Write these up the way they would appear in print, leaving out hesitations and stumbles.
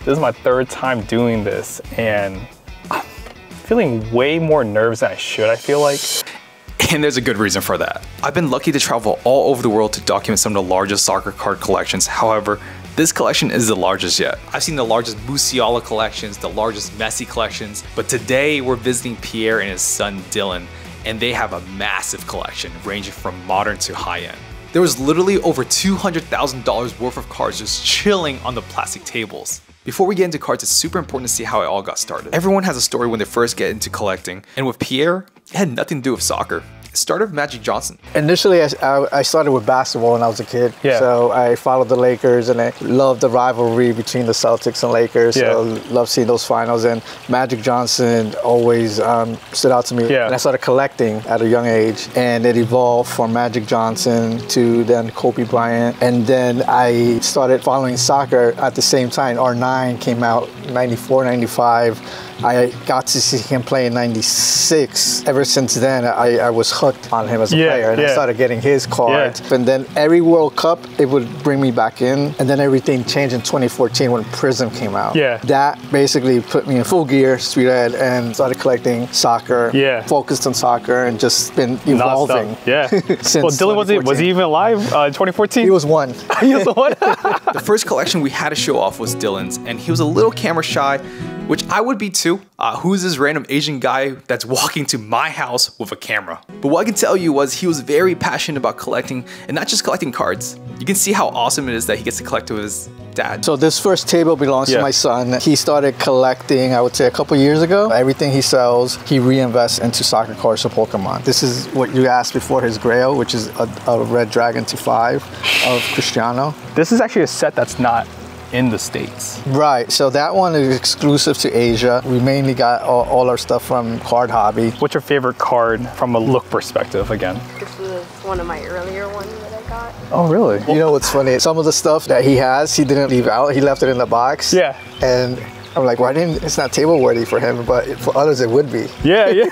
This is my third time doing this, and I'm feeling way more nerves than I should, I feel like. And there's a good reason for that. I've been lucky to travel all over the world to document some of the largest soccer card collections. However, this collection is the largest yet. I've seen the largest Musiala collections, the largest Messi collections, but today we're visiting Pierre and his son Dillon, and they have a massive collection ranging from modern to high-end. There was literally over $200,000 worth of cards just chilling on the plastic tables. Before we get into cards, it's super important to see how it all got started. Everyone has a story when they first get into collecting, and with Pierre, it had nothing to do with soccer. It started with Magic Johnson. Initially, I started with basketball when I was a kid. Yeah. So I followed the Lakers, and I loved the rivalry between the Celtics and Lakers. Yeah. So I loved seeing those finals, and Magic Johnson always stood out to me. Yeah. And I started collecting at a young age, and it evolved from Magic Johnson to then Kobe Bryant. And then I started following soccer at the same time. R9 came out, 94, 95. I got to see him play in 96. Ever since then, I was hooked on him as a player, and I started getting his cards. And then every World Cup, it would bring me back in. And then everything changed in 2014 when Prism came out. That basically put me in full gear, street ahead, and started collecting soccer. Focused on soccer and just been evolving. Since well, Dillon, was he even alive in 2014? He was one. He was the one? The first collection we had to show off was Dillon's, and he was a little camera shy, which I would be too. Who's this random Asian guy that's walking to my house with a camera? But what I can tell you was he was very passionate about collecting, and not just collecting cards. You can see how awesome it is that he gets to collect with his dad. So this first table belongs to my son. He started collecting, I would say, a couple years ago. Everything he sells, he reinvests into soccer cards or Pokemon. This is what you asked before, his Grail, which is a Red Dragon to 5 of Cristiano. This is actually a set that's not in the States. Right, so that one is exclusive to Asia. We mainly got all our stuff from Card Hobby. What's your favorite card from a look perspective again? This was one of my earlier ones that I got. Oh, really? You know what's funny? Some of the stuff that he has, he didn't leave out. He left it in the box. Yeah. And I'm like, why didn't, it's not table worthy for him, but for others it would be. Yeah.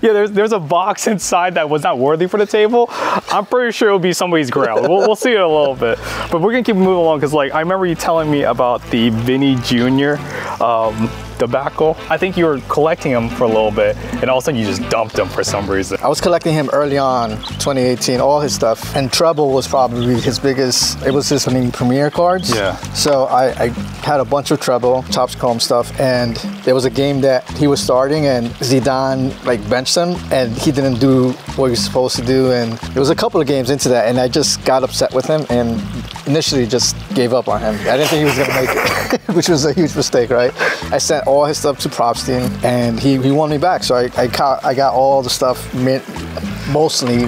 Yeah, there's a box inside that was not worthy for the table. I'm pretty sure it'll be somebody's Grail. We'll see it a little bit. But we're gonna keep moving along because, like, I remember you telling me about the Vinny Jr. Debacle. I think you were collecting him for a little bit, and all of a sudden you just dumped him for some reason. I was collecting him early on, 2018, all his stuff. And Treble was probably his biggest, it was his premier cards. Yeah. So I had a bunch of Treble, Topps Chrome stuff, and there was a game that he was starting, and Zidane like benched him, and he didn't do what he was supposed to do. And there was a couple of games into that, and I just got upset with him and initially just gave up on him. I didn't think he was gonna make it, which was a huge mistake, right? I sent all his stuff to Props team, and he won me back. So I got all the stuff, mostly,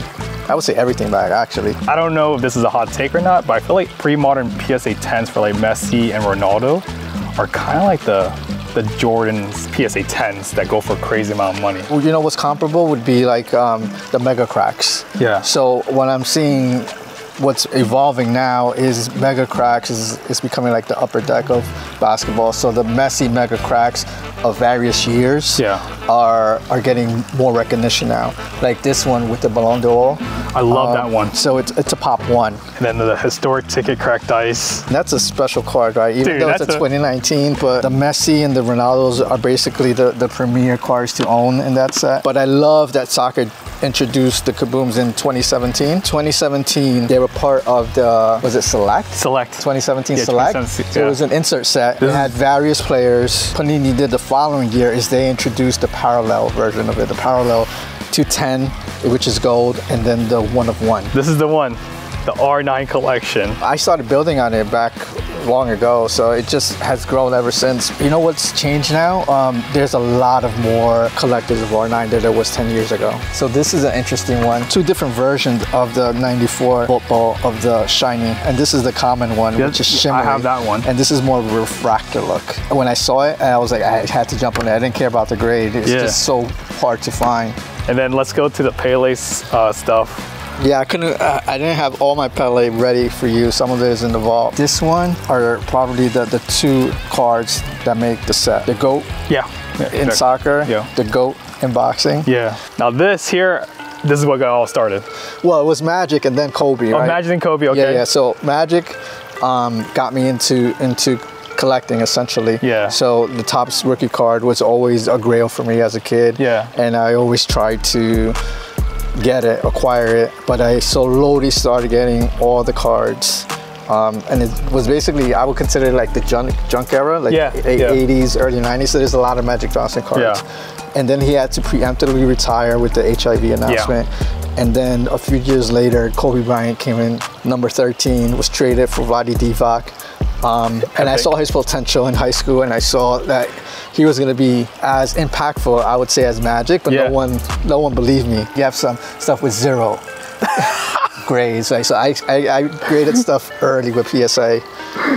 I would say everything back, actually. I don't know if this is a hot take or not, but I feel like pre-modern PSA 10s for like Messi and Ronaldo are kind of like the Jordan's PSA 10s that go for a crazy amount of money. Well, you know what's comparable would be like the Mega Cracks. Yeah. So when I'm seeing what's evolving now is Mega Cracks is becoming like the upper deck of basketball. So the Messi Mega Cracks of various years are getting more recognition now. Like this one with the Ballon d'Or. I love that one. So it's a pop one. And then the historic ticket cracked ice. That's a special card, right? Even Dude, though it's a 2019, but the Messi and the Ronaldos are basically the premier cards to own in that set. But I love that soccer introduced the Kabooms in 2017. 2017, they were part of the, was it Select? Select. 2017 Yeah, Select. 2017, So it was an insert set. It had various players. Panini did the following year is they introduced the parallel version of it, the parallel 210, which is gold, and then the 1 of 1. This is the one, the R9 collection. I started building on it back long ago, so it just has grown ever since. You know what's changed now? There's a lot of more collectors of R9 than there was 10 years ago. So this is an interesting one. 2 different versions of the 94 football of the shiny, and this is the common one, which is shimmery. I have that one. And this is more of a refractor look. When I saw it, I was like, I had to jump on it. I didn't care about the grade. It's just so hard to find. And then let's go to the Pele stuff. Yeah, I didn't have all my Pele ready for you. Some of it is in the vault. This one are probably the 2 cards that make the set. The GOAT in soccer, the GOAT in boxing. Yeah. Now this here, this is what got all started. Well, it was Magic and then Kobe, right? Oh, Magic and Kobe, okay. Yeah. So Magic got me into collecting essentially. Yeah. So the Topps rookie card was always a grail for me as a kid. Yeah. And I always tried to get it, acquire it, but I slowly started getting all the cards. And it was basically, I would consider it like the junk era, like 80s, early 90s. So there's a lot of Magic Johnson cards. Yeah. And then he had to preemptively retire with the HIV announcement. Yeah. And then a few years later, Kobe Bryant came in, number 13, was traded for Vlade Divac. And I saw his potential in high school, and I saw that he was going to be as impactful, I would say, as Magic, but no one believed me. You have some stuff with 0 grades, right? So I graded stuff early with PSA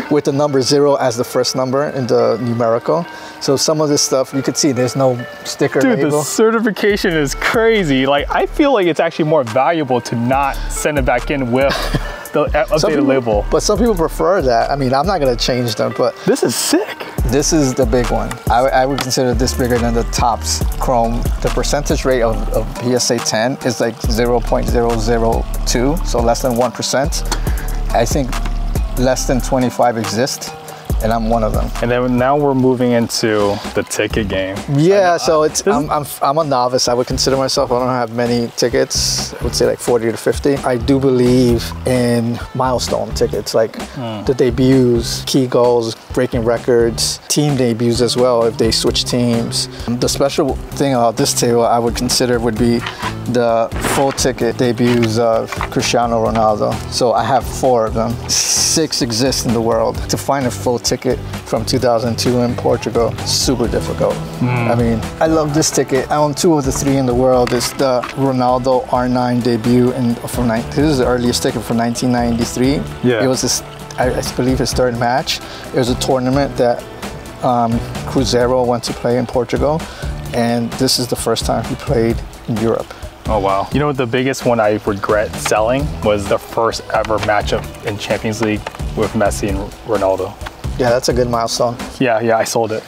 with the number 0 as the first number in the numerical. So some of this stuff, you could see there's no sticker label. Dude, the certification is crazy. Like, I feel like it's actually more valuable to not send it back in with the updated label. But some people prefer that. I mean, I'm not going to change them, but this is sick. This is the big one. I would consider this bigger than the Topps Chrome. The percentage rate of PSA 10 is like 0.002, so less than 1%. I think less than 25 exist, and I'm one of them. And then now we're moving into the ticket game. Yeah, so it's I'm a novice. I would consider myself. I don't have many tickets. I would say like 40 to 50. I do believe in milestone tickets, like the debuts, key goals, breaking records, team debuts as well if they switch teams. The special thing about this table I would consider would be the full ticket debuts of Cristiano Ronaldo. So I have 4 of them. 6 exist in the world. To find a full ticket from 2002 in Portugal, super difficult. I mean, I love this ticket. I own 2 of the 3 in the world. It's the Ronaldo R9 debut, this is the earliest ticket from 1993. Yeah. It was this, I believe, his 3rd match. It was a tournament that Cruzeiro went to play in Portugal, and this is the first time he played in Europe. Oh, wow. You know what the biggest one I regret selling was the first ever matchup in Champions League with Messi and Ronaldo. Yeah, that's a good milestone. Yeah, I sold it.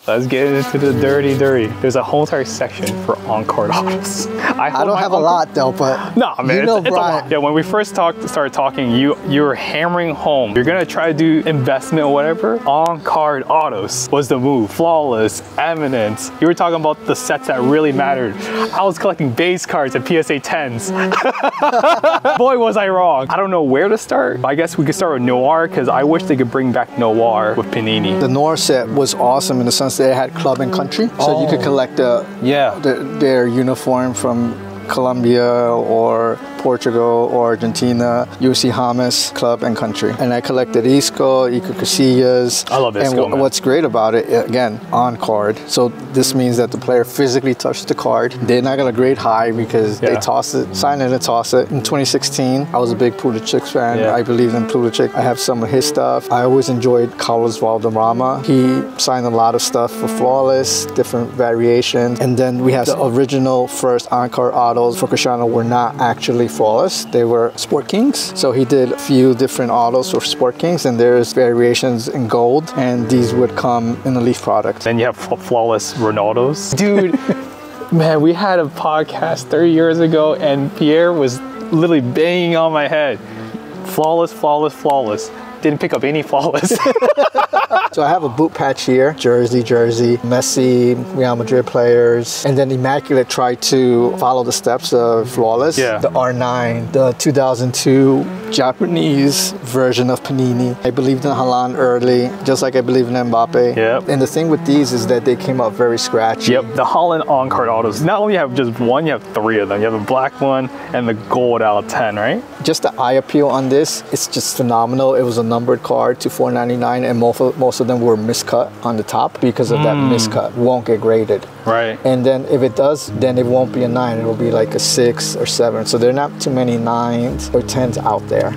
Let's get into the dirty. There's a whole entire section for on-card autos. I don't have a lot though, but no, man, you know, it's a lot. Yeah, when we first started talking, you were hammering home. You're gonna try to do investment or whatever. On-card autos was the move. Flawless, Eminence. You were talking about the sets that really mattered. I was collecting base cards and PSA 10s. Boy, was I wrong. I don't know where to start. I guess we could start with Noir, because I wish they could bring back Noir with Panini. The Noir set was awesome in the sense that it had club and country. So you could collect their uniform from Colombia or Portugal or Argentina, UC Hamas, club and country. And I collected Isco, Iker Casillas. I love Isco, and what's great about it, again, on card. So this means that the player physically touched the card. They're not gonna grade high because they toss it, sign it and toss it. In 2016, I was a big Pulisic fan. I believed in Pulisic. I have some of his stuff. I always enjoyed Carlos Valderrama. He signed a lot of stuff for Flawless, different variations. And then we have the original first on-card autos for Cristiano were not actually Flawless. They were Sport Kings. So he did a few different autos for Sport Kings, and there's variations in gold, and these would come in the Leaf product. Then you have Flawless Ronaldos. Dude, man, we had a podcast 30 years ago, and Pierre was literally banging on my head. Flawless, Flawless, Flawless. Didn't pick up any Flawless. So I have a boot patch here, jersey, Messi, Real Madrid players, and then Immaculate tried to follow the steps of Flawless. Yeah. The R9, the 2002 Japanese version of Panini. I believed in Haaland early, just like I believe in Mbappe. Yep. And the thing with these is that they came out very scratchy. Yep, the Haaland on-card autos. Not only have just one, you have 3 of them. You have a black one and the gold out of 10, right? Just the eye appeal on this, it's just phenomenal. It was a numbered card to $4.99, and most of them were miscut on the top because of that miscut. Won't get graded. Right. And then if it does, then it won't be a 9. It will be like a 6 or 7. So there are not too many 9s or 10s out there.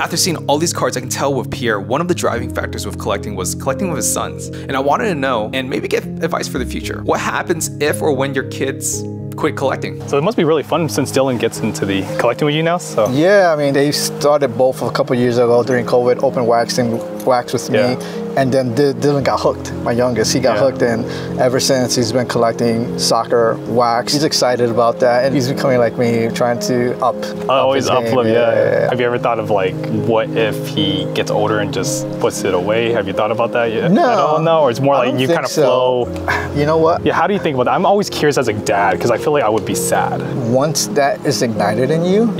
After seeing all these cards, I can tell with Pierre, one of the driving factors with collecting was collecting with his sons. And I wanted to know, and maybe get advice for the future, what happens if or when your kids quit collecting? So it must be really fun since Dillon gets into the collecting with you now, so. Yeah, I mean, they started both a couple years ago during COVID, open waxing wax with me. And then Dylan got hooked, my youngest. He got hooked, and ever since he's been collecting soccer wax. He's excited about that, and he's becoming like me, trying to always his game. uplift, yeah. Have you ever thought of like, what if he gets older and just puts it away? Have you thought about that yet? No. I don't know, or it's more like you kind of flow. You know what? Yeah, how do you think about that? I'm always curious as a dad, because I feel like I would be sad. Once that is ignited in you,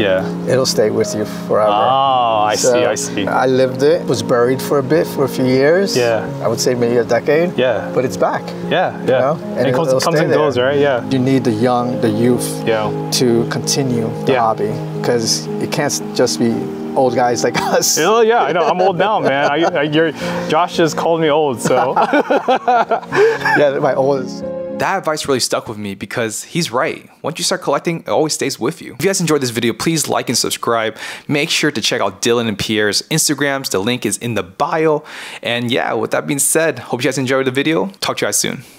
it'll stay with you forever. Oh, I see. I lived it, was buried for a few years. Yeah. I would say maybe a decade. Yeah. But it's back. Yeah. You know? And it comes and goes, right? Yeah. You need the youth to continue the hobby, because it can't just be old guys like us. Oh yeah, I know. I'm old now, man. Josh just called me old, so. Yeah, my oldest. That advice really stuck with me because he's right. Once you start collecting, it always stays with you. If you guys enjoyed this video, please like and subscribe. Make sure to check out Dylan and Pierre's Instagrams. The link is in the bio. And yeah, with that being said, hope you guys enjoyed the video. Talk to you guys soon.